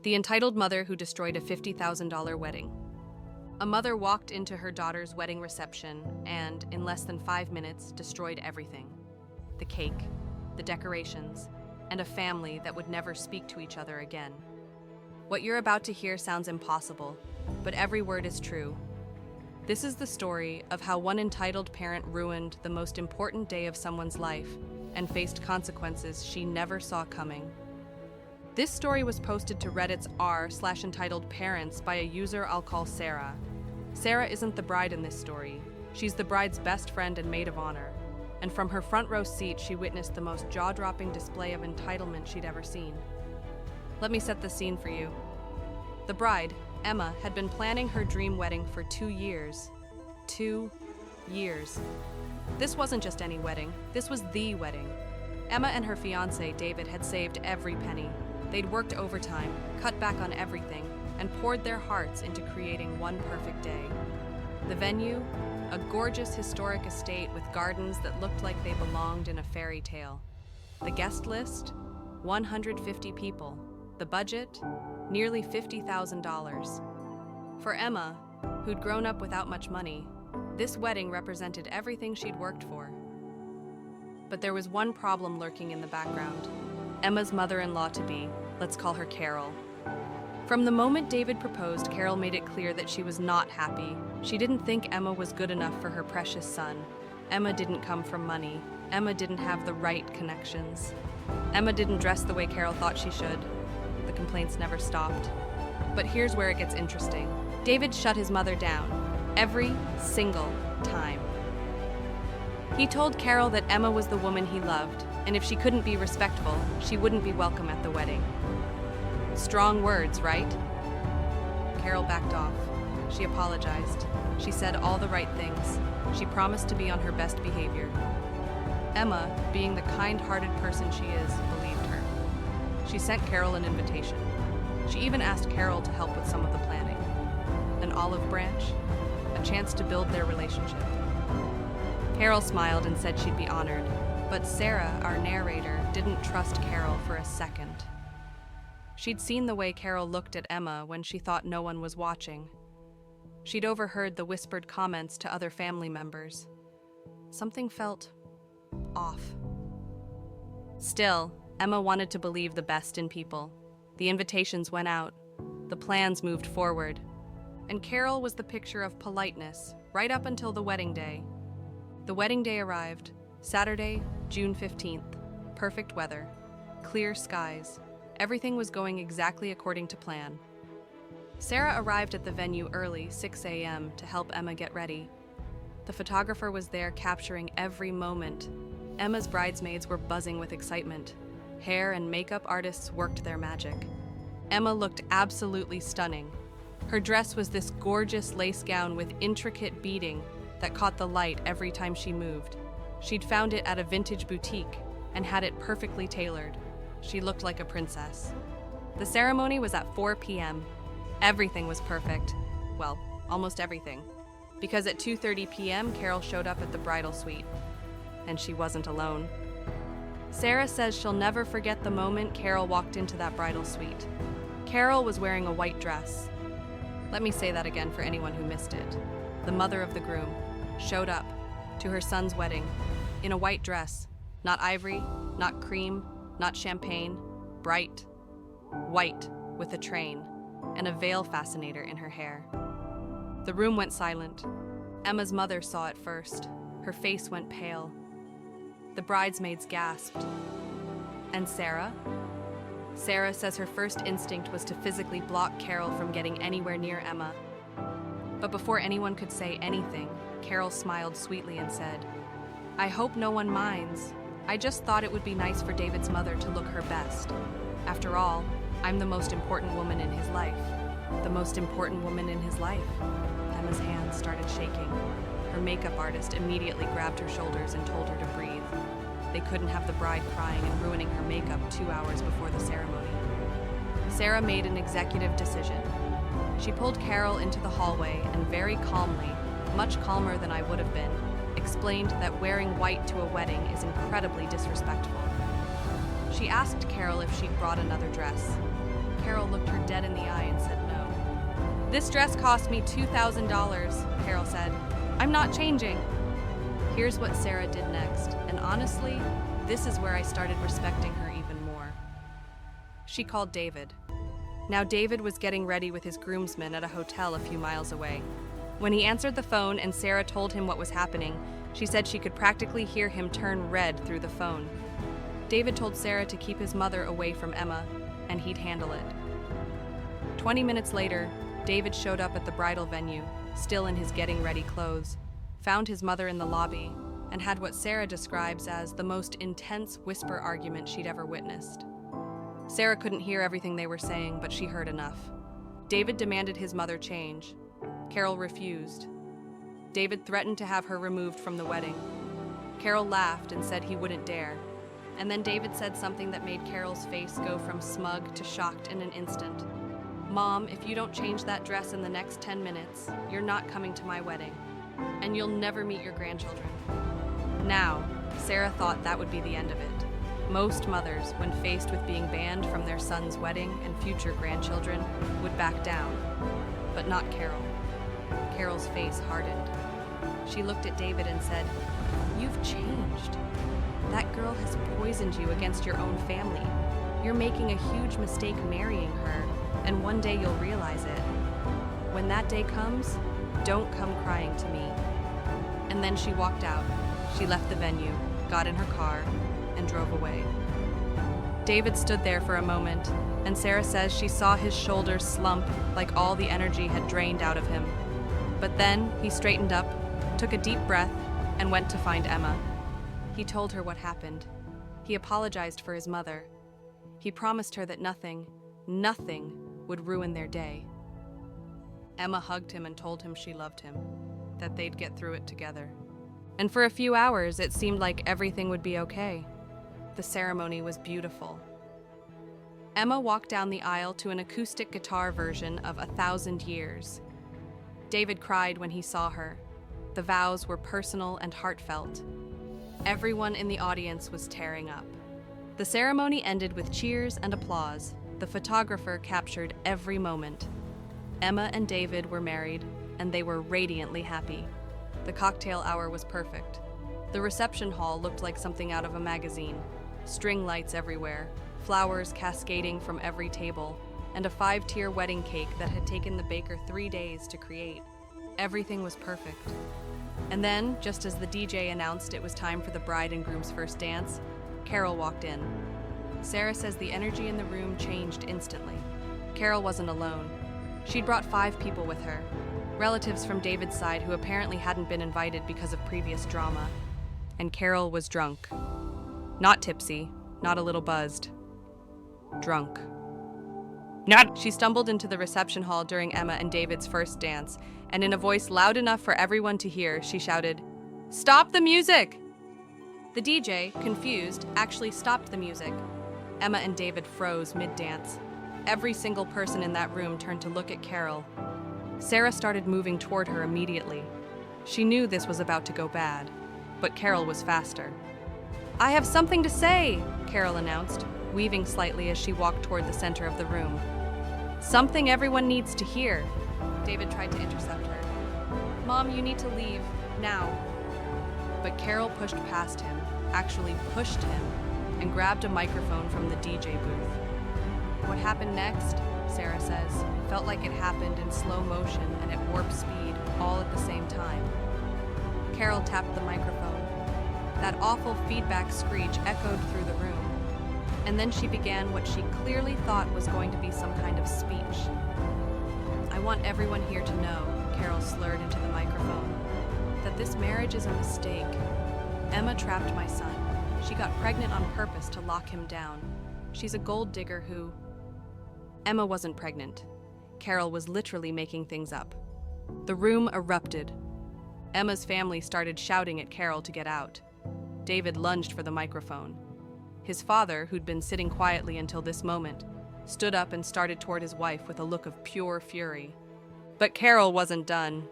The entitled mother who destroyed a $50,000 wedding. A mother walked into her daughter's wedding reception and, in less than 5 minutes, destroyed everything. The cake, the decorations, and a family that would never speak to each other again. What you're about to hear sounds impossible, but every word is true. This is the story of how one entitled parent ruined the most important day of someone's life and faced consequences she never saw coming. This story was posted to Reddit's r/entitledparents by a user I'll call Sarah. Sarah isn't the bride in this story. She's the bride's best friend and maid of honor. And from her front row seat, she witnessed the most jaw-dropping display of entitlement she'd ever seen. Let me set the scene for you. The bride, Emma, had been planning her dream wedding for 2 years. 2 years. This wasn't just any wedding, this was the wedding. Emma and her fiancé, David, had saved every penny. They'd worked overtime, cut back on everything, and poured their hearts into creating one perfect day. The venue? A gorgeous historic estate with gardens that looked like they belonged in a fairy tale. The guest list? 150 people. The budget? Nearly $50,000. For Emma, who'd grown up without much money, this wedding represented everything she'd worked for. But there was one problem lurking in the background. Emma's mother-in-law-to-be, let's call her Carol. From the moment David proposed, Carol made it clear that she was not happy. She didn't think Emma was good enough for her precious son. Emma didn't come from money. Emma didn't have the right connections. Emma didn't dress the way Carol thought she should. The complaints never stopped. But here's where it gets interesting. David shut his mother down, every single time. He told Carol that Emma was the woman he loved, and if she couldn't be respectful, she wouldn't be welcome at the wedding. Strong words, right? Carol backed off. She apologized. She said all the right things. She promised to be on her best behavior. Emma, being the kind-hearted person she is, believed her. She sent Carol an invitation. She even asked Carol to help with some of the planning. An olive branch, a chance to build their relationship. Carol smiled and said she'd be honored, but Sarah, our narrator, didn't trust Carol for a second. She'd seen the way Carol looked at Emma when she thought no one was watching. She'd overheard the whispered comments to other family members. Something felt off. Still, Emma wanted to believe the best in people. The invitations went out. The plans moved forward. And Carol was the picture of politeness, right up until the wedding day. The wedding day arrived, Saturday, June 15th. Perfect weather, clear skies. Everything was going exactly according to plan. Sarah arrived at the venue early, 6 a.m., to help Emma get ready. The photographer was there capturing every moment. Emma's bridesmaids were buzzing with excitement. Hair and makeup artists worked their magic. Emma looked absolutely stunning. Her dress was this gorgeous lace gown with intricate beading that caught the light every time she moved. She'd found it at a vintage boutique and had it perfectly tailored. She looked like a princess. The ceremony was at 4 p.m. Everything was perfect. Well, almost everything. Because at 2:30 p.m., Carol showed up at the bridal suite. And she wasn't alone. Sarah says she'll never forget the moment Carol walked into that bridal suite. Carol was wearing a white dress. Let me say that again for anyone who missed it. The mother of the groom showed up to her son's wedding in a white dress, not ivory, not cream, not champagne, bright, white with a train and a veil fascinator in her hair. The room went silent. Emma's mother saw it first. Her face went pale. The bridesmaids gasped. And Sarah? Sarah says her first instinct was to physically block Carol from getting anywhere near Emma. But before anyone could say anything, Carol smiled sweetly and said, "I hope no one minds. I just thought it would be nice for David's mother to look her best. After all, I'm the most important woman in his life." The most important woman in his life? Emma's hands started shaking. Her makeup artist immediately grabbed her shoulders and told her to breathe. They couldn't have the bride crying and ruining her makeup 2 hours before the ceremony. Sarah made an executive decision. She pulled Carol into the hallway and very calmly, much calmer than I would have been, explained that wearing white to a wedding is incredibly disrespectful. She asked Carol if she'd brought another dress. Carol looked her dead in the eye and said no. "This dress cost me $2,000, Carol said. "I'm not changing." Here's what Sarah did next, and honestly, this is where I started respecting her even more. She called David. Now David was getting ready with his groomsmen at a hotel a few miles away. When he answered the phone and Sarah told him what was happening, she said she could practically hear him turn red through the phone. David told Sarah to keep his mother away from Emma, and he'd handle it. 20 minutes later, David showed up at the bridal venue, still in his getting ready clothes, found his mother in the lobby, and had what Sarah describes as the most intense whisper argument she'd ever witnessed. Sarah couldn't hear everything they were saying, but she heard enough. David demanded his mother change. Carol refused. David threatened to have her removed from the wedding. Carol laughed and said he wouldn't dare. And then David said something that made Carol's face go from smug to shocked in an instant. "Mom, if you don't change that dress in the next 10 minutes, you're not coming to my wedding. And you'll never meet your grandchildren." Now, Sarah thought that would be the end of it. Most mothers, when faced with being banned from their son's wedding and future grandchildren, would back down. But not Carol. Carol's face hardened. She looked at David and said, "You've changed. That girl has poisoned you against your own family. You're making a huge mistake marrying her, and one day you'll realize it. When that day comes, don't come crying to me." And then she walked out. She left the venue, got in her car, and drove away. David stood there for a moment, and Sarah says she saw his shoulders slump like all the energy had drained out of him. But then he straightened up, took a deep breath, and went to find Emma. He told her what happened. He apologized for his mother. He promised her that nothing would ruin their day. Emma hugged him and told him she loved him, that they'd get through it together. And for a few hours, it seemed like everything would be okay. The ceremony was beautiful. Emma walked down the aisle to an acoustic guitar version of 1,000 Years. David cried when he saw her. The vows were personal and heartfelt. Everyone in the audience was tearing up. The ceremony ended with cheers and applause. The photographer captured every moment. Emma and David were married, and they were radiantly happy. The cocktail hour was perfect. The reception hall looked like something out of a magazine. String lights everywhere, flowers cascading from every table, and a 5-tier wedding cake that had taken the baker 3 days to create. Everything was perfect. And then, just as the DJ announced it was time for the bride and groom's first dance, Carol walked in. Sarah says the energy in the room changed instantly. Carol wasn't alone. She'd brought 5 people with her, relatives from David's side who apparently hadn't been invited because of previous drama. And Carol was drunk. Not tipsy, not a little buzzed. Drunk. She stumbled into the reception hall during Emma and David's first dance, and in a voice loud enough for everyone to hear, she shouted, "Stop the music!" The DJ, confused, actually stopped the music. Emma and David froze mid-dance. Every single person in that room turned to look at Carol. Sarah started moving toward her immediately. She knew this was about to go bad, but Carol was faster. "I have something to say," Carol announced, weaving slightly as she walked toward the center of the room. "Something everyone needs to hear." David tried to intercept her. "Mom, you need to leave, now." But Carol pushed past him, actually pushed him, and grabbed a microphone from the DJ booth. What happened next, Sarah says, felt like it happened in slow motion and at warp speed, all at the same time. Carol tapped the microphone. That awful feedback screech echoed through the room. And then she began what she clearly thought was going to be some kind of speech. "I want everyone here to know," Carol slurred into the microphone, "that this marriage is a mistake. Emma trapped my son. She got pregnant on purpose to lock him down. She's a gold digger who..." Emma wasn't pregnant. Carol was literally making things up. The room erupted. Emma's family started shouting at Carol to get out. David lunged for the microphone. His father, who'd been sitting quietly until this moment, stood up and started toward his wife with a look of pure fury. But Carol wasn't done.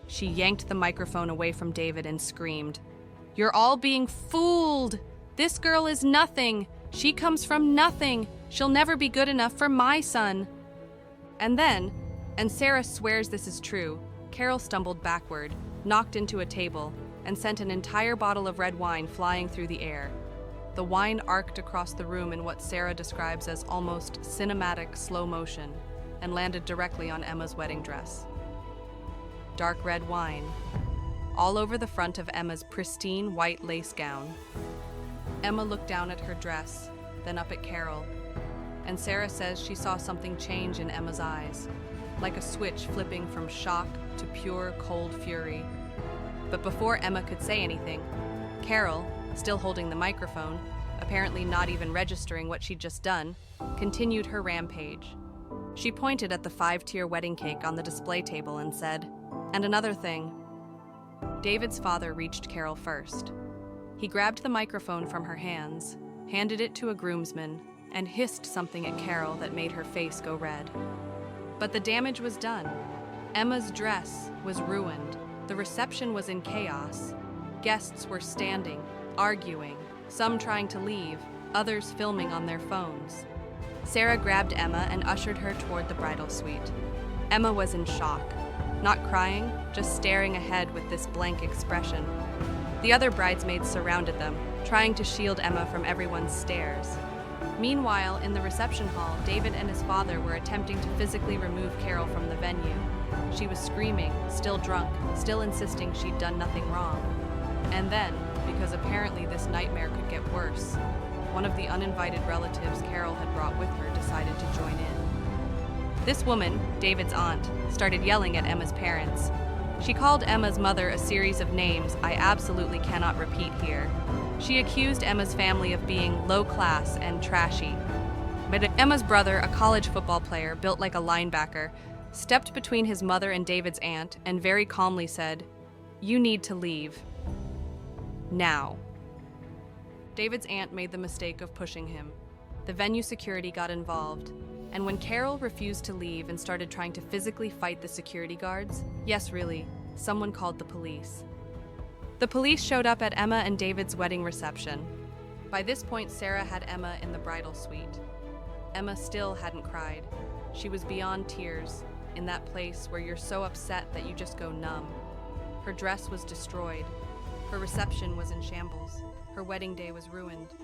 She yanked the microphone away from David and screamed, "You're all being fooled! This girl is nothing! She comes from nothing! She'll never be good enough for my son. And then, and Sarah swears this is true, Carol stumbled backward, knocked into a table, and sent an entire bottle of red wine flying through the air. The wine arced across the room in what Sarah describes as almost cinematic slow motion and landed directly on Emma's wedding dress. Dark red wine, all over the front of Emma's pristine white lace gown. Emma looked down at her dress, then up at Carol, and Sarah says she saw something change in Emma's eyes, like a switch flipping from shock to pure cold fury. But before Emma could say anything, Carol, still holding the microphone, apparently not even registering what she'd just done, continued her rampage. She pointed at the 5-tier wedding cake on the display table and said, "And another thing." David's father reached Carol first. He grabbed the microphone from her hands, handed it to a groomsman, and hissed something at Carol that made her face go red. But the damage was done. Emma's dress was ruined. The reception was in chaos. Guests were standing, arguing, some trying to leave, others filming on their phones. Sarah grabbed Emma and ushered her toward the bridal suite. Emma was in shock, not crying, just staring ahead with this blank expression. The other bridesmaids surrounded them, trying to shield Emma from everyone's stares. Meanwhile, in the reception hall, David and his father were attempting to physically remove Carol from the venue. She was screaming, still drunk, still insisting she'd done nothing wrong. And then, because apparently this nightmare could get worse, one of the uninvited relatives Carol had brought with her decided to join in. This woman, David's aunt, started yelling at Emma's parents. She called Emma's mother a series of names I absolutely cannot repeat here. She accused Emma's family of being low class and trashy. But Emma's brother, a college football player built like a linebacker, stepped between his mother and David's aunt and very calmly said, "You need to leave. Now." David's aunt made the mistake of pushing him. The venue security got involved, and when Carol refused to leave and started trying to physically fight the security guards, yes, really, someone called the police. The police showed up at Emma and David's wedding reception. By this point, Sarah had Emma in the bridal suite. Emma still hadn't cried. She was beyond tears, in that place where you're so upset that you just go numb. Her dress was destroyed. Her reception was in shambles. Her wedding day was ruined.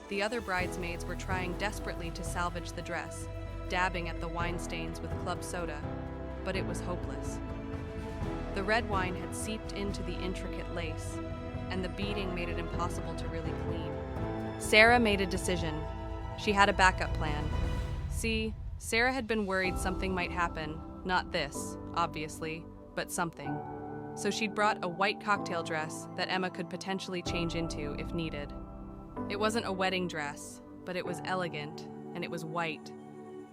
The other bridesmaids were trying desperately to salvage the dress, dabbing at the wine stains with club soda, but it was hopeless. The red wine had seeped into the intricate lace, and the beading made it impossible to really clean. Sarah made a decision. She had a backup plan. See, Sarah had been worried something might happen, not this, obviously, but something. So she'd brought a white cocktail dress that Emma could potentially change into if needed. It wasn't a wedding dress, but it was elegant, and it was white.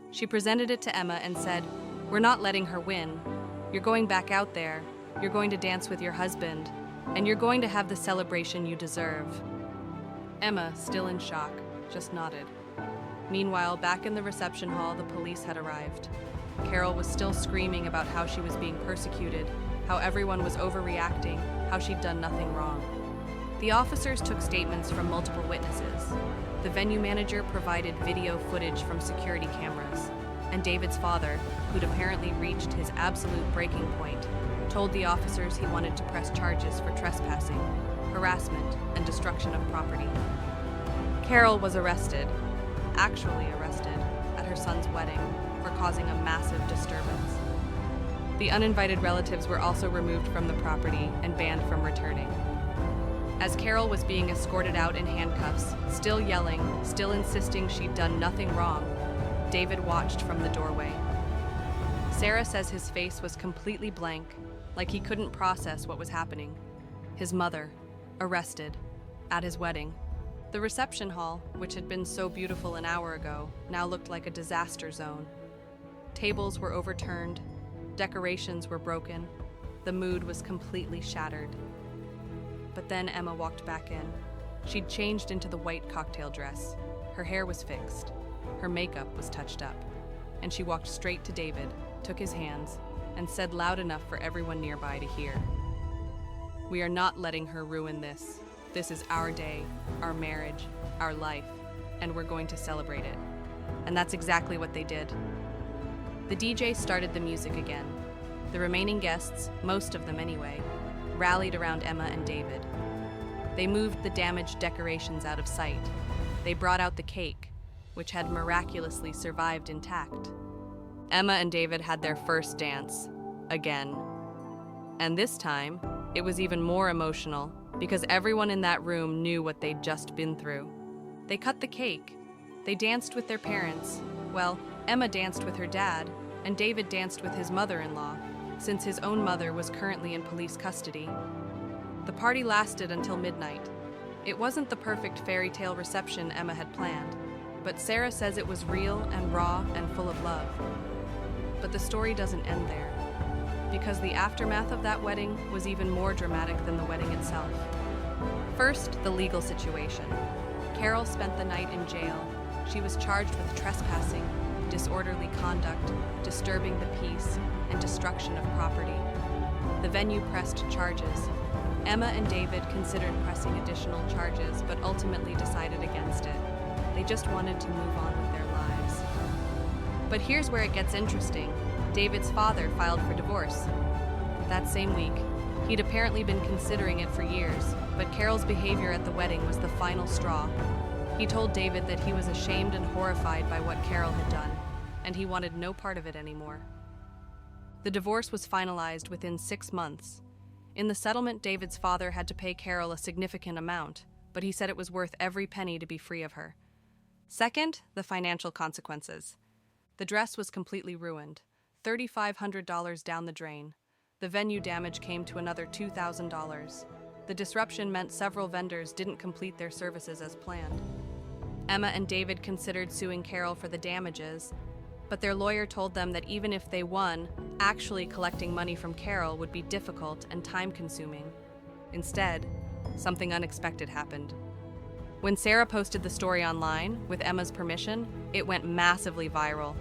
She presented it to Emma and said, "We're not letting her win. You're going back out there, you're going to dance with your husband, and you're going to have the celebration you deserve." Emma, still in shock, just nodded. Meanwhile, back in the reception hall, the police had arrived. Carol was still screaming about how she was being persecuted, how everyone was overreacting, how she'd done nothing wrong. The officers took statements from multiple witnesses. The venue manager provided video footage from security cameras, and David's father, who'd apparently reached his absolute breaking point, told the officers he wanted to press charges for trespassing, harassment, and destruction of property. Carol was actually arrested, at her son's wedding for causing a massive disturbance. The uninvited relatives were also removed from the property and banned from returning. As Carol was being escorted out in handcuffs, still yelling, still insisting she'd done nothing wrong, David watched from the doorway. Sarah says his face was completely blank, like he couldn't process what was happening. His mother, arrested, at his wedding. The reception hall, which had been so beautiful an hour ago, now looked like a disaster zone. Tables were overturned, decorations were broken, the mood was completely shattered. But then Emma walked back in. She'd changed into the white cocktail dress. Her hair was fixed. Her makeup was touched up. And she walked straight to David, took his hands, and said loud enough for everyone nearby to hear, "We are not letting her ruin this. This is our day, our marriage, our life, and we're going to celebrate it." and that's exactly what they did. The DJ started the music again. The remaining guests, most of them anyway, rallied around Emma and David. They moved the damaged decorations out of sight. They brought out the cake, which had miraculously survived intact. Emma and David had their first dance, again. And this time, it was even more emotional because everyone in that room knew what they'd just been through. They cut the cake. They danced with their parents. Well, Emma danced with her dad, and David danced with his mother-in-law, since his own mother was currently in police custody. The party lasted until midnight. It wasn't the perfect fairy tale reception Emma had planned, but Sarah says it was real and raw and full of love. But the story doesn't end there, because the aftermath of that wedding was even more dramatic than the wedding itself. First, the legal situation. Carol spent the night in jail. She was charged with trespassing, disorderly conduct, disturbing the peace, and destruction of property. The venue pressed charges. Emma and David considered pressing additional charges, but ultimately decided against it. They just wanted to move on with their lives. But here's where it gets interesting. David's father filed for divorce. That same week, he'd apparently been considering it for years, but Carol's behavior at the wedding was the final straw. He told David that he was ashamed and horrified by what Carol had done, and he wanted no part of it anymore. The divorce was finalized within 6 months. In the settlement, David's father had to pay Carol a significant amount, but he said it was worth every penny to be free of her. Second, the financial consequences. The dress was completely ruined, $3,500 down the drain. The venue damage came to another $2,000. The disruption meant several vendors didn't complete their services as planned. Emma and David considered suing Carol for the damages, but their lawyer told them that even if they won, actually collecting money from Carol would be difficult and time-consuming. Instead, something unexpected happened. When Sarah posted the story online, with Emma's permission, it went massively viral.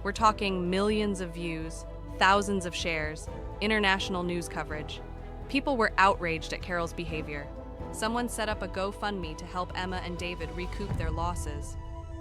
We're talking millions of views, thousands of shares, international news coverage. People were outraged at Carol's behavior. Someone set up a GoFundMe to help Emma and David recoup their losses.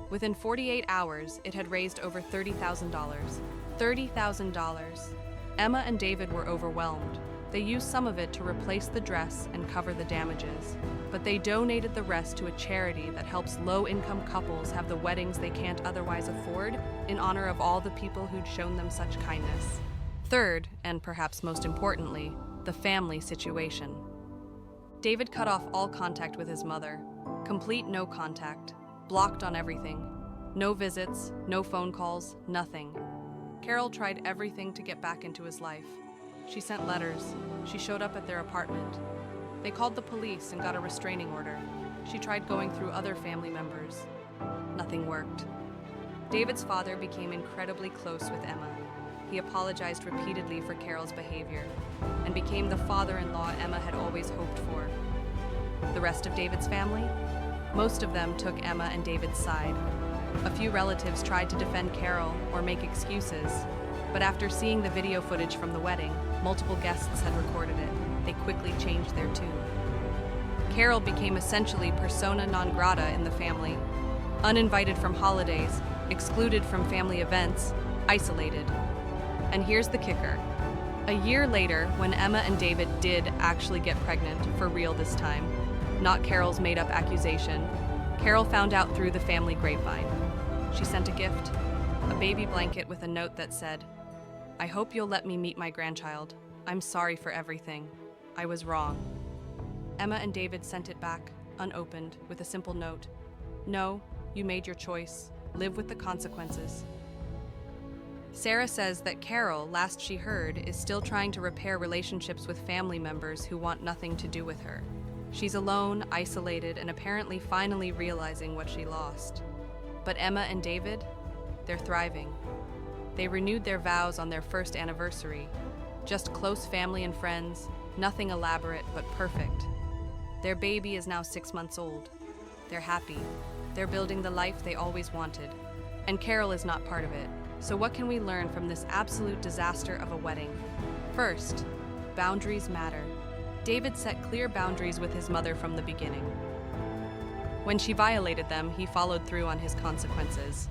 Within 48 hours, it had raised over $30,000. $30,000. Emma and David were overwhelmed. They used some of it to replace the dress and cover the damages, but they donated the rest to a charity that helps low-income couples have the weddings they can't otherwise afford in honor of all the people who'd shown them such kindness. Third, and perhaps most importantly, the family situation. David cut off all contact with his mother. Complete no contact. Blocked on everything. No visits, no phone calls, nothing. Carol tried everything to get back into his life. She sent letters. She showed up at their apartment. They called the police and got a restraining order. She tried going through other family members. Nothing worked. David's father became incredibly close with Emma. He apologized repeatedly for Carol's behavior and became the father-in-law Emma had always hoped for. The rest of David's family? Most of them took Emma and David's side. A few relatives tried to defend Carol or make excuses, but after seeing the video footage from the wedding, multiple guests had recorded it. They quickly changed their tune. Carol became essentially persona non grata in the family, uninvited from holidays, excluded from family events, isolated. And here's the kicker. A year later, when Emma and David did actually get pregnant, for real this time, not Carol's made-up accusation, Carol found out through the family grapevine. She sent a gift, a baby blanket with a note that said, "I hope you'll let me meet my grandchild. I'm sorry for everything. I was wrong." Emma and David sent it back, unopened, with a simple note. "No, you made your choice. Live with the consequences." Sarah says that Carol, last she heard, is still trying to repair relationships with family members who want nothing to do with her. She's alone, isolated, and apparently finally realizing what she lost. But Emma and David, they're thriving. They renewed their vows on their first anniversary. Just close family and friends, nothing elaborate but perfect. Their baby is now 6 months old. They're happy. They're building the life they always wanted. And Carol is not part of it. So what can we learn from this absolute disaster of a wedding? First, boundaries matter. David set clear boundaries with his mother from the beginning. When she violated them, he followed through on his consequences.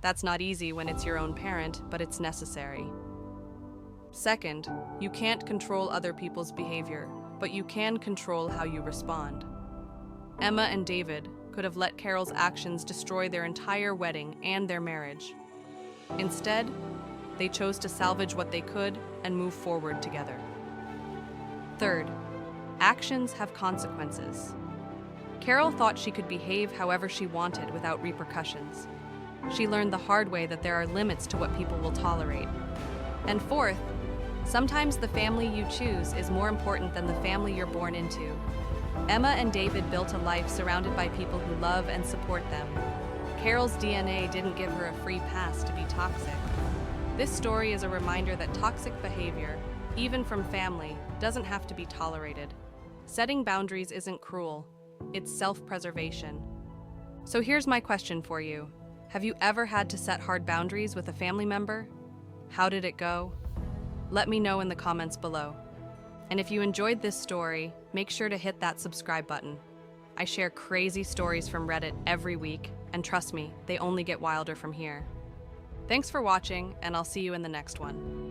That's not easy when it's your own parent, but it's necessary. Second, you can't control other people's behavior, but you can control how you respond. Emma and David could have let Carol's actions destroy their entire wedding and their marriage. Instead, they chose to salvage what they could and move forward together. Third, actions have consequences. Carol thought she could behave however she wanted without repercussions. She learned the hard way that there are limits to what people will tolerate. And fourth, sometimes the family you choose is more important than the family you're born into. Emma and David built a life surrounded by people who love and support them. Carol's DNA didn't give her a free pass to be toxic. This story is a reminder that toxic behavior, even from family, doesn't have to be tolerated. Setting boundaries isn't cruel, it's self-preservation. So here's my question for you. Have you ever had to set hard boundaries with a family member? How did it go? Let me know in the comments below. And if you enjoyed this story, make sure to hit that subscribe button. I share crazy stories from Reddit every week, and trust me, they only get wilder from here. Thanks for watching, and I'll see you in the next one.